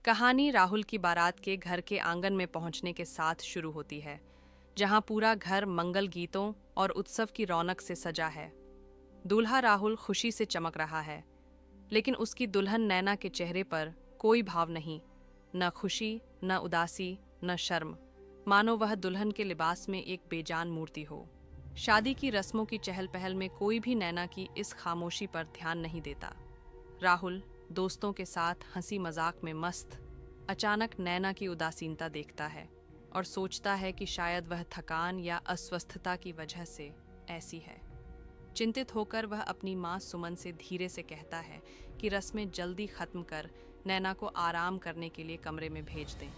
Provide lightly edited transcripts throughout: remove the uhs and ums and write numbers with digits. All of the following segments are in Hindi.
कहानी राहुल की बारात के घर के आंगन में पहुंचने के साथ शुरू होती है, जहां पूरा घर मंगल गीतों और उत्सव की रौनक से सजा है। दूल्हा राहुल खुशी से चमक रहा है, लेकिन उसकी दुल्हन नैना के चेहरे पर कोई भाव नहीं, न खुशी, न उदासी, न शर्म, मानो वह दुल्हन के लिबास में एक बेजान मूर्ति हो। शादी की रस्मों की चहल पहल में कोई भी नैना की इस खामोशी पर ध्यान नहीं देता। राहुल दोस्तों के साथ हंसी मजाक में मस्त अचानक नैना की उदासीनता देखता है और सोचता है कि शायद वह थकान या अस्वस्थता की वजह से ऐसी है। चिंतित होकर वह अपनी माँ सुमन से धीरे से कहता है कि रस्में जल्दी खत्म कर नैना को आराम करने के लिए कमरे में भेज दें।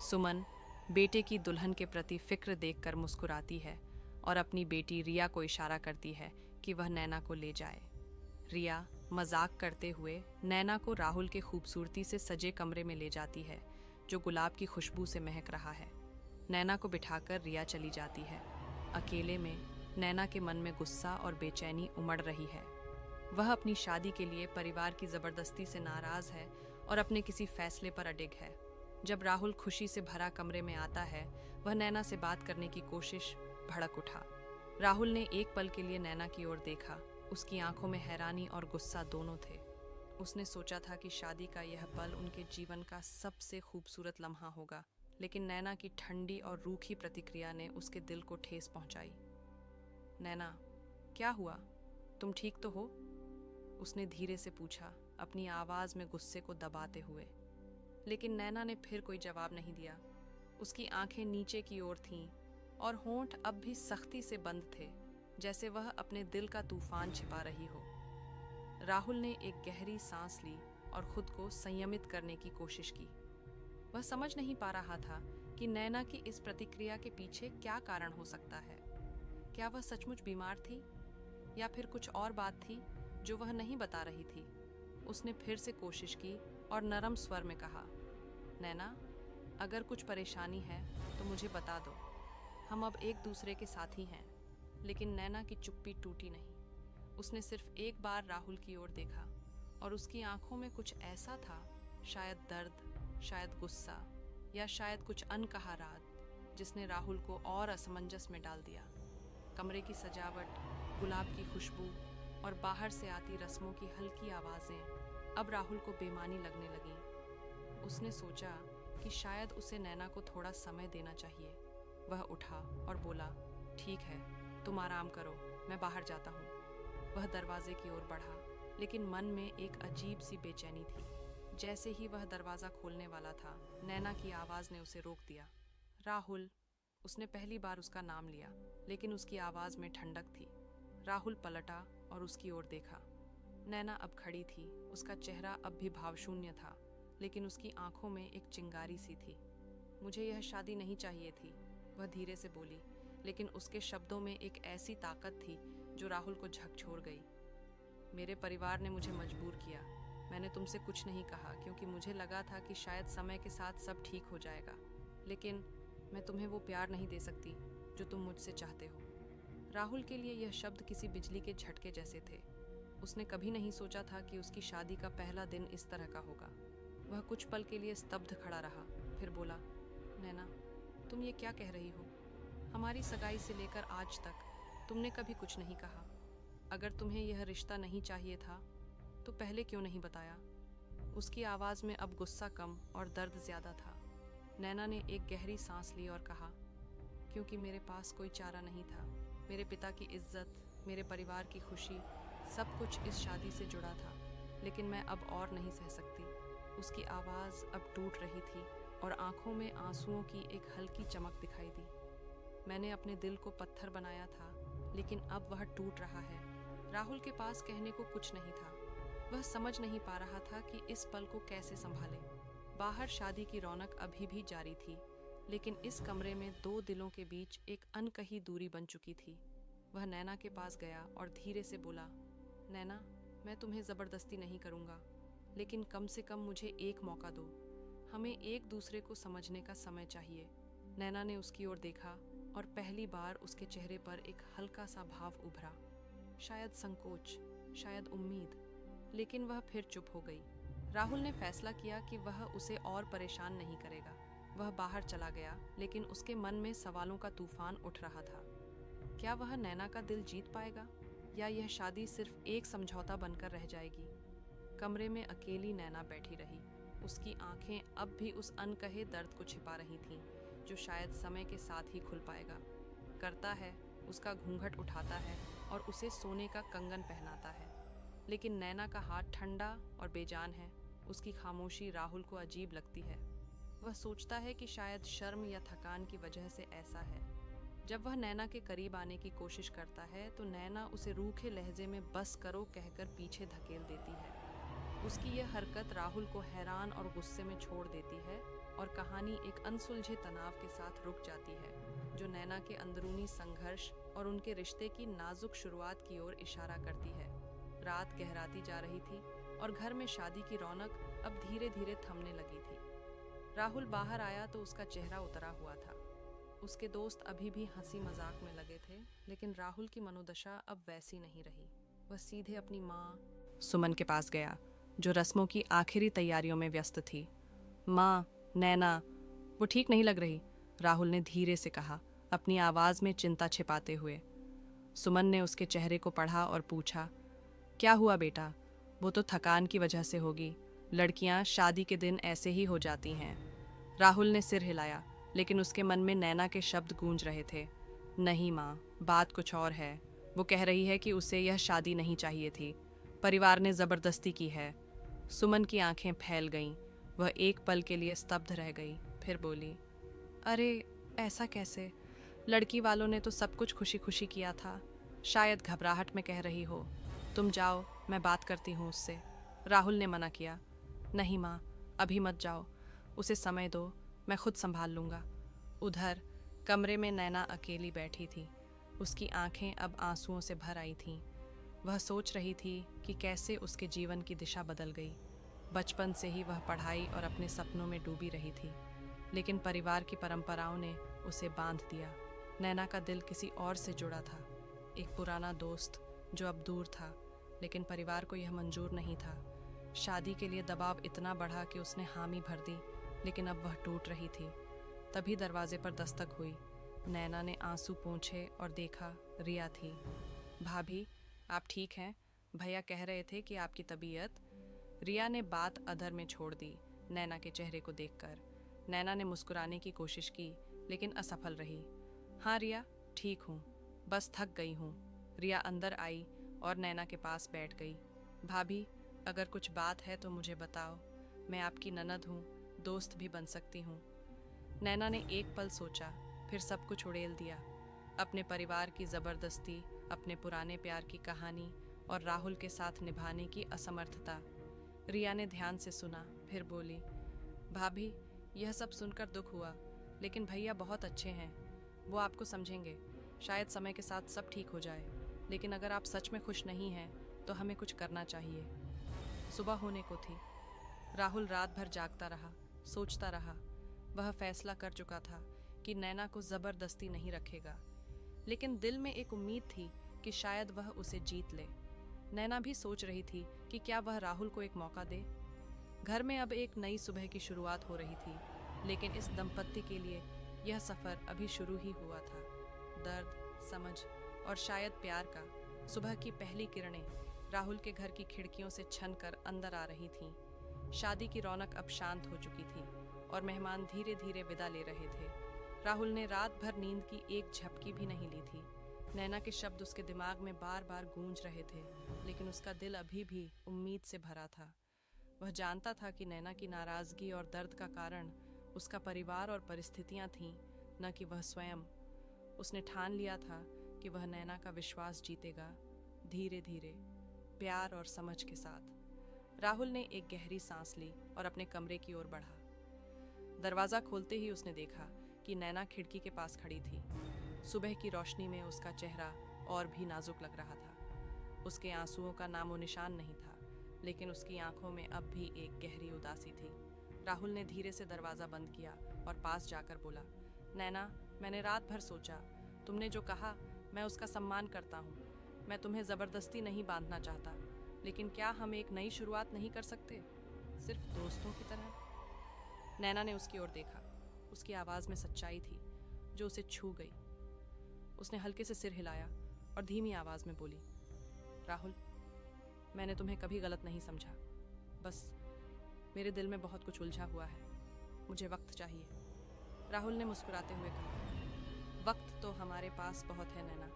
सुमन बेटे की दुल्हन के प्रति फिक्र देखकर मुस्कुराती है और अपनी बेटी रिया को इशारा करती है कि वह नैना को ले जाए। रिया मजाक करते हुए नैना को राहुल के खूबसूरती से सजे कमरे में ले जाती है, जो गुलाब की खुशबू से महक रहा है। नैना को बिठाकर रिया चली जाती है। अकेले में नैना के मन में गुस्सा और बेचैनी उमड़ रही है। वह अपनी शादी के लिए परिवार की जबरदस्ती से नाराज है और अपने किसी फैसले पर अडिग है। जब राहुल खुशी से भरा कमरे में आता है, वह नैना से बात करने की कोशिश भड़क उठा। राहुल ने एक पल के लिए नैना की ओर देखा। उसकी आंखों में हैरानी और गुस्सा दोनों थे। उसने सोचा था कि शादी का यह पल उनके जीवन का सबसे खूबसूरत लम्हा होगा, लेकिन नैना की ठंडी और रूखी प्रतिक्रिया ने उसके दिल को ठेस पहुंचाई। नैना, क्या हुआ? तुम ठीक तो हो? उसने धीरे से पूछा, अपनी आवाज में गुस्से को दबाते हुए। लेकिन नैना ने फिर कोई जवाब नहीं दिया। उसकी आंखें नीचे की ओर थीं और होंठ अब भी सख्ती से बंद थे, जैसे वह अपने दिल का तूफान छिपा रही हो। राहुल ने एक गहरी सांस ली और खुद को संयमित करने की कोशिश की। वह समझ नहीं पा रहा था कि नैना की इस प्रतिक्रिया के पीछे क्या कारण हो सकता है। क्या वह सचमुच बीमार थी या फिर कुछ और बात थी जो वह नहीं बता रही थी। उसने फिर से कोशिश की और नरम स्वर में कहा, नैना, अगर कुछ परेशानी है तो मुझे बता दो। हम अब एक दूसरे के साथी हैं। लेकिन नैना की चुप्पी टूटी नहीं। उसने सिर्फ एक बार राहुल की ओर देखा और उसकी आंखों में कुछ ऐसा था, शायद दर्द, शायद गुस्सा या शायद कुछ अनकहा राज, जिसने राहुल को और असमंजस में डाल दिया। कमरे की सजावट, गुलाब की खुशबू और बाहर से आती रस्मों की हल्की आवाजें अब राहुल को बेमानी लगने लगीं। उसने सोचा कि शायद उसे नैना को थोड़ा समय देना चाहिए। वह उठा और बोला, ठीक है, तुम आराम करो, मैं बाहर जाता हूँ। वह दरवाजे की ओर बढ़ा, लेकिन मन में एक अजीब सी बेचैनी थी। जैसे ही वह दरवाजा खोलने वाला था, नैना की आवाज ने उसे रोक दिया। राहुल। उसने पहली बार उसका नाम लिया, लेकिन उसकी आवाज में ठंडक थी। राहुल पलटा और उसकी ओर देखा। नैना अब खड़ी थी। उसका चेहरा अब भी भावशून्य था, लेकिन उसकी आंखों में एक चिंगारी सी थी। मुझे यह शादी नहीं चाहिए थी, वह धीरे से बोली, लेकिन उसके शब्दों में एक ऐसी ताकत थी जो राहुल को झकझोर गई। मेरे परिवार ने मुझे मजबूर किया। मैंने तुमसे कुछ नहीं कहा क्योंकि मुझे लगा था कि शायद समय के साथ सब ठीक हो जाएगा, लेकिन मैं तुम्हें वो प्यार नहीं दे सकती जो तुम मुझसे चाहते हो। राहुल के लिए यह शब्द किसी बिजली के झटके जैसे थे। उसने कभी नहीं सोचा था कि उसकी शादी का पहला दिन इस तरह का होगा। वह कुछ पल के लिए स्तब्ध खड़ा रहा, फिर बोला, नैना, तुम ये क्या कह रही हो? हमारी सगाई से लेकर आज तक तुमने कभी कुछ नहीं कहा। अगर तुम्हें यह रिश्ता नहीं चाहिए था तो पहले क्यों नहीं बताया? उसकी आवाज़ में अब गुस्सा कम और दर्द ज़्यादा था। नैना ने एक गहरी सांस ली और कहा, क्योंकि मेरे पास कोई चारा नहीं था। मेरे पिता की इज्जत, मेरे परिवार की खुशी, सब कुछ इस शादी से जुड़ा था, लेकिन मैं अब और नहीं सह सकती। उसकी आवाज़ अब टूट रही थी और आंखों में आंसुओं की एक हल्की चमक दिखाई दी। मैंने अपने दिल को पत्थर बनाया था, लेकिन अब वह टूट रहा है। राहुल के पास कहने को कुछ नहीं था। वह समझ नहीं पा रहा था कि इस पल को कैसे संभाले। बाहर शादी की रौनक अभी भी जारी थी, लेकिन इस कमरे में दो दिलों के बीच एक अनकही दूरी बन चुकी थी। वह नैना के पास गया और धीरे से बोला, नैना, मैं तुम्हें ज़बरदस्ती नहीं करूँगा, लेकिन कम से कम मुझे एक मौका दो। हमें एक दूसरे को समझने का समय चाहिए। नैना ने उसकी ओर देखा और पहली बार उसके चेहरे पर एक हल्का सा भाव उभरा, शायद संकोच, शायद उम्मीद, लेकिन वह फिर चुप हो गई। राहुल ने फैसला किया कि वह उसे और परेशान नहीं करेगा। वह बाहर चला गया, लेकिन उसके मन में सवालों का तूफान उठ रहा था। क्या वह नैना का दिल जीत पाएगा, या यह शादी सिर्फ एक समझौता बनकर रह जाएगी? कमरे में अकेली नैना बैठी रही। उसकी आंखें अब भी उस अनकहे दर्द को छिपा रही थीं, जो शायद समय के साथ ही खुल पाएगा। करता है, उसका घूंघट उठाता है और उसे सोने का कंगन पहनाता है। लेकिन नैना का हाथ ठंडा और बेजान है। उसकी खामोशी राहुल को अजीब लगती है। वह सोचता है कि शायद शर्म या थकान की वजह से ऐसा है। जब वह नैना के करीब आने की कोशिश करता है तो नैना उसे रूखे लहजे में बस करो कहकर पीछे धकेल देती है। उसकी यह हरकत राहुल को हैरान और गुस्से में छोड़ देती है और कहानी एक अनसुलझे तनाव के साथ रुक जाती है, जो नैना के अंदरूनी संघर्ष और उनके रिश्ते की नाजुक शुरुआत की ओर इशारा करती है। रात गहराती जा रही थी और घर में शादी की रौनक अब धीरे धीरे थमने लगी थी। राहुल बाहर आया तो उसका चेहरा उतरा हुआ था। उसके दोस्त अभी भी हंसी मजाक में लगे थे, लेकिन राहुल की मनोदशा अब वैसी नहीं रही। वह सीधे अपनी माँ सुमन के पास गया, जो रस्मों की आखिरी तैयारियों में व्यस्त थी। माँ, नैना वो ठीक नहीं लग रही, राहुल ने धीरे से कहा, अपनी आवाज में चिंता छिपाते हुए। सुमन ने उसके चेहरे को पढ़ा और पूछा, क्या हुआ बेटा? वो तो थकान की वजह से होगी। लड़कियां शादी के दिन ऐसे ही हो जाती हैं। राहुल ने सिर हिलाया, लेकिन उसके मन में नैना के शब्द गूंज रहे थे। नहीं माँ, बात कुछ और है। वो कह रही है कि उसे यह शादी नहीं चाहिए थी। परिवार ने जबरदस्ती की है। सुमन की आंखें फैल गईं। वह एक पल के लिए स्तब्ध रह गई, फिर बोली, अरे ऐसा कैसे? लड़की वालों ने तो सब कुछ खुशी खुशी किया था। शायद घबराहट में कह रही हो। तुम जाओ, मैं बात करती हूँ उससे। राहुल ने मना किया। नहीं माँ, अभी मत जाओ, उसे समय दो, मैं खुद संभाल लूँगा। उधर कमरे में नैना अकेली बैठी थी। उसकी आंखें अब आंसुओं से भर आई थीं। वह सोच रही थी कि कैसे उसके जीवन की दिशा बदल गई। बचपन से ही वह पढ़ाई और अपने सपनों में डूबी रही थी, लेकिन परिवार की परंपराओं ने उसे बांध दिया। नैना का दिल किसी और से जुड़ा था, एक पुराना दोस्त जो अब दूर था, लेकिन परिवार को यह मंजूर नहीं था। शादी के लिए दबाव इतना बढ़ा कि उसने हामी भर दी, लेकिन अब वह टूट रही थी। तभी दरवाजे पर दस्तक हुई। नैना ने आंसू पोंछे और देखा, रिया थी। भाभी, आप ठीक हैं? भैया कह रहे थे कि आपकी तबीयत। रिया ने बात अधर में छोड़ दी नैना के चेहरे को देखकर। नैना ने मुस्कुराने की कोशिश की, लेकिन असफल रही। हाँ रिया, ठीक हूँ, बस थक गई हूँ। रिया अंदर आई और नैना के पास बैठ गई। भाभी, अगर कुछ बात है तो मुझे बताओ। मैं आपकी ननद हूँ, दोस्त भी बन सकती हूँ। नैना ने एक पल सोचा, फिर सब कुछ उड़ेल दिया। अपने परिवार की ज़बरदस्ती, अपने पुराने प्यार की कहानी और राहुल के साथ निभाने की असमर्थता। रिया ने ध्यान से सुना, फिर बोली, भाभी, यह सब सुनकर दुख हुआ, लेकिन भैया बहुत अच्छे हैं। वो आपको समझेंगे। शायद समय के साथ सब ठीक हो जाए, लेकिन अगर आप सच में खुश नहीं हैं तो हमें कुछ करना चाहिए। सुबह होने को थी। राहुल रात भर जागता रहा, सोचता रहा। वह फैसला कर चुका था कि नैना को ज़बरदस्ती नहीं रखेगा, लेकिन दिल में एक उम्मीद थी कि शायद वह उसे जीत ले। नैना भी सोच रही थी कि क्या वह राहुल को एक मौका दे। घर में अब एक नई सुबह की शुरुआत हो रही थी, लेकिन इस दंपत्ति के लिए यह सफ़र अभी शुरू ही हुआ था। दर्द, समझ और शायद प्यार का। सुबह की पहली किरणें राहुल के घर की खिड़कियों से छन कर अंदर आ रही थीं। शादी की रौनक अब शांत हो चुकी थी और मेहमान धीरे धीरे विदा ले रहे थे। राहुल ने रात भर नींद की एक झपकी भी नहीं ली थी। नैना के शब्द उसके दिमाग में बार बार गूंज रहे थे, लेकिन उसका दिल अभी भी उम्मीद से भरा था। वह जानता था कि नैना की नाराज़गी और दर्द का कारण उसका परिवार और परिस्थितियां थीं, न कि वह स्वयं। उसने ठान लिया था कि वह नैना का विश्वास जीतेगा, धीरे धीरे, प्यार और समझ के साथ। राहुल ने एक गहरी सांस ली और अपने कमरे की ओर बढ़ा। दरवाज़ा खोलते ही उसने देखा कि नैना खिड़की के पास खड़ी थी। सुबह की रोशनी में उसका चेहरा और भी नाजुक लग रहा था। उसके आंसुओं का नामो निशान नहीं था, लेकिन उसकी आंखों में अब भी एक गहरी उदासी थी। राहुल ने धीरे से दरवाज़ा बंद किया और पास जाकर बोला, नैना, मैंने रात भर सोचा। तुमने जो कहा, मैं उसका सम्मान करता हूँ। मैं तुम्हें ज़बरदस्ती नहीं बांधना चाहता, लेकिन क्या हम एक नई शुरुआत नहीं कर सकते? सिर्फ दोस्तों की तरह? नैना ने उसकी ओर देखा। उसकी आवाज़ में सच्चाई थी जो उसे छू गई। उसने हल्के से सिर हिलाया और धीमी आवाज़ में बोली, राहुल, मैंने तुम्हें कभी गलत नहीं समझा। बस मेरे दिल में बहुत कुछ उलझा हुआ है। मुझे वक्त चाहिए। राहुल ने मुस्कुराते हुए कहा, वक्त तो हमारे पास बहुत है नैना।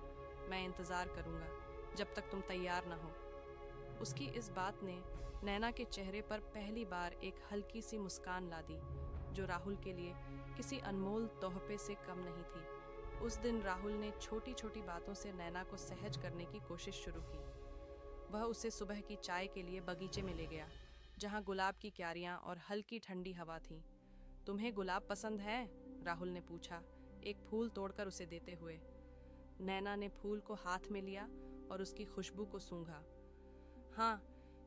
मैं इंतज़ार करूँगा जब तक तुम तैयार ना हो। उसकी इस बात ने नैना के चेहरे पर पहली बार एक हल्की सी मुस्कान ला दी, जो राहुल के लिए किसी अनमोल तोहफे से कम नहीं थी। उस दिन राहुल ने छोटी छोटी बातों से नैना को सहज करने की कोशिश शुरू की। वह उसे सुबह की चाय के लिए बगीचे में ले गया, जहाँ गुलाब की क्यारियाँ और हल्की ठंडी हवा थी। तुम्हें गुलाब पसंद है? राहुल ने पूछा, एक फूल तोड़कर उसे देते हुए। नैना ने फूल को हाथ में लिया और उसकी खुशबू को सूंघा। हाँ,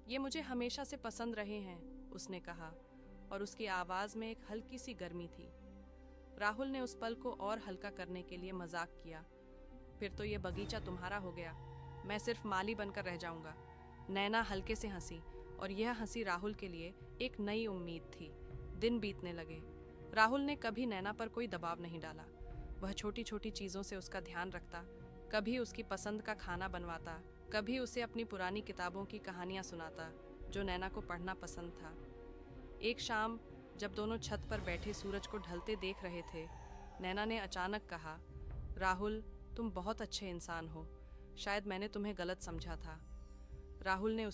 ये मुझे हमेशा से पसंद रहे हैं, उसने कहा, और उसकी आवाज़ में एक हल्की सी गर्मी थी। राहुल ने उस पल को और हल्का करने के लिए मजाक किया, फिर तो ये बगीचा तुम्हारा हो गया, मैं सिर्फ माली बनकर रह जाऊंगा। नैना हल्के से हंसी, और यह हंसी राहुल के लिए एक नई उम्मीद थी। दिन बीतने लगे। राहुल ने कभी नैना पर कोई दबाव नहीं डाला। वह छोटी छोटी चीज़ों से उसका ध्यान रखता, कभी उसकी पसंद का खाना बनवाता, कभी उसे अपनी पुरानी किताबों की कहानियाँ सुनाता जो नैना को पढ़ना पसंद था। एक शाम जब दोनों छत पर बैठे सूरज को ढलते देख रहे थे, नैना ने अचानक कहा, राहुल, तुम बहुत अच्छे इंसान हो। शायद मैंने तुम्हें गलत समझा था। राहुल ने